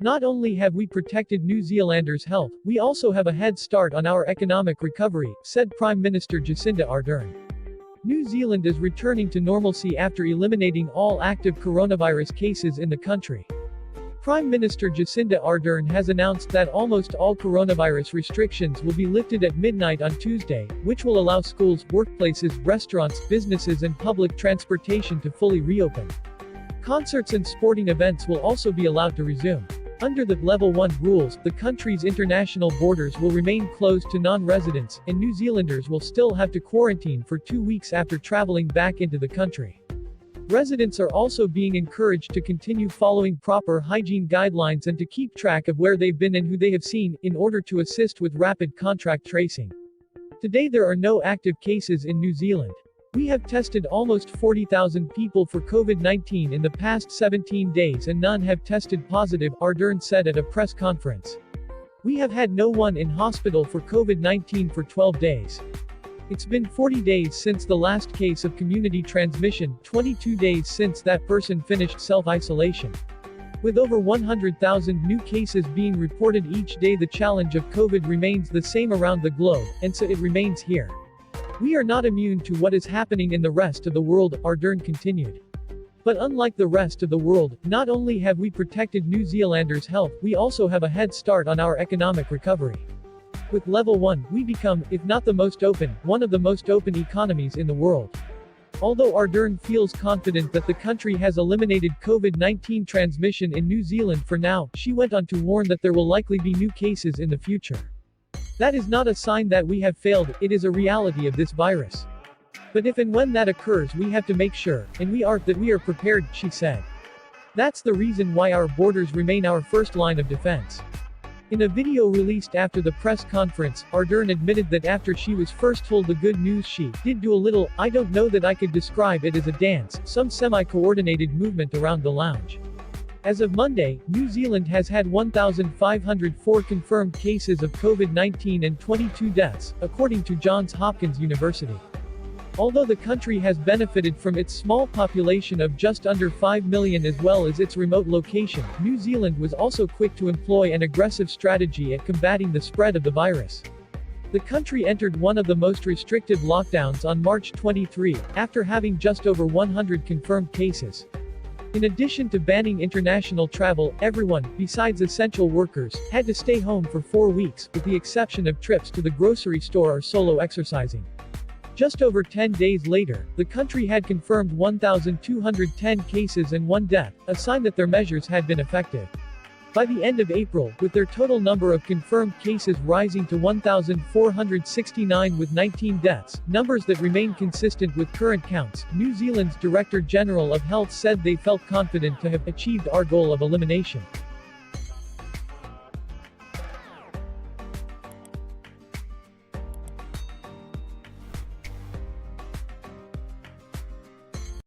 Not only have we protected New Zealanders' health, we also have a head start on our economic recovery, said Prime Minister Jacinda Ardern. New Zealand is returning to normalcy after eliminating all active coronavirus cases in the country. Prime Minister Jacinda Ardern has announced that almost all coronavirus restrictions will be lifted at midnight on Tuesday, which will allow schools, workplaces, restaurants, businesses and public transportation to fully reopen. Concerts and sporting events will also be allowed to resume. Under the Level 1 rules, the country's international borders will remain closed to non-residents, and New Zealanders will still have to quarantine for 2 weeks after traveling back into the country. Residents are also being encouraged to continue following proper hygiene guidelines and to keep track of where they've been and who they have seen, in order to assist with rapid contact tracing. Today there are no active cases in New Zealand. We have tested almost 40,000 people for COVID-19 in the past 17 days and none have tested positive, Ardern said at a press conference. We have had no one in hospital for COVID-19 for 12 days. It's been 40 days since the last case of community transmission, 22 days since that person finished self-isolation. With over 100,000 new cases being reported each day, the challenge of COVID remains the same around the globe, and so it remains here. We are not immune to what is happening in the rest of the world, Ardern continued. But unlike the rest of the world, not only have we protected New Zealanders' health, we also have a head start on our economic recovery. With Level 1, we become, if not the most open, one of the most open economies in the world. Although Ardern feels confident that the country has eliminated COVID-19 transmission in New Zealand for now, she went on to warn that there will likely be new cases in the future. That is not a sign that we have failed, it is a reality of this virus. But if and when that occurs, we have to make sure, and we are, that we are prepared, she said. That's the reason why our borders remain our first line of defense. In a video released after the press conference, Ardern admitted that after she was first told the good news, she did do a little, I don't know that I could describe it as a dance, some semi-coordinated movement around the lounge. As of Monday, New Zealand has had 1,504 confirmed cases of COVID-19 and 22 deaths, according to Johns Hopkins University. Although the country has benefited from its small population of just under 5 million as well as its remote location, New Zealand was also quick to employ an aggressive strategy at combating the spread of the virus. The country entered one of the most restrictive lockdowns on March 23, after having just over 100 confirmed cases. In addition to banning international travel, everyone, besides essential workers, had to stay home for 4 weeks, with the exception of trips to the grocery store or solo exercising. Just over 10 days later, the country had confirmed 1,210 cases and 1 death, a sign that their measures had been effective. By the end of April, with their total number of confirmed cases rising to 1,469 with 19 deaths, numbers that remain consistent with current counts, New Zealand's Director General of Health said they felt confident to have achieved our goal of elimination.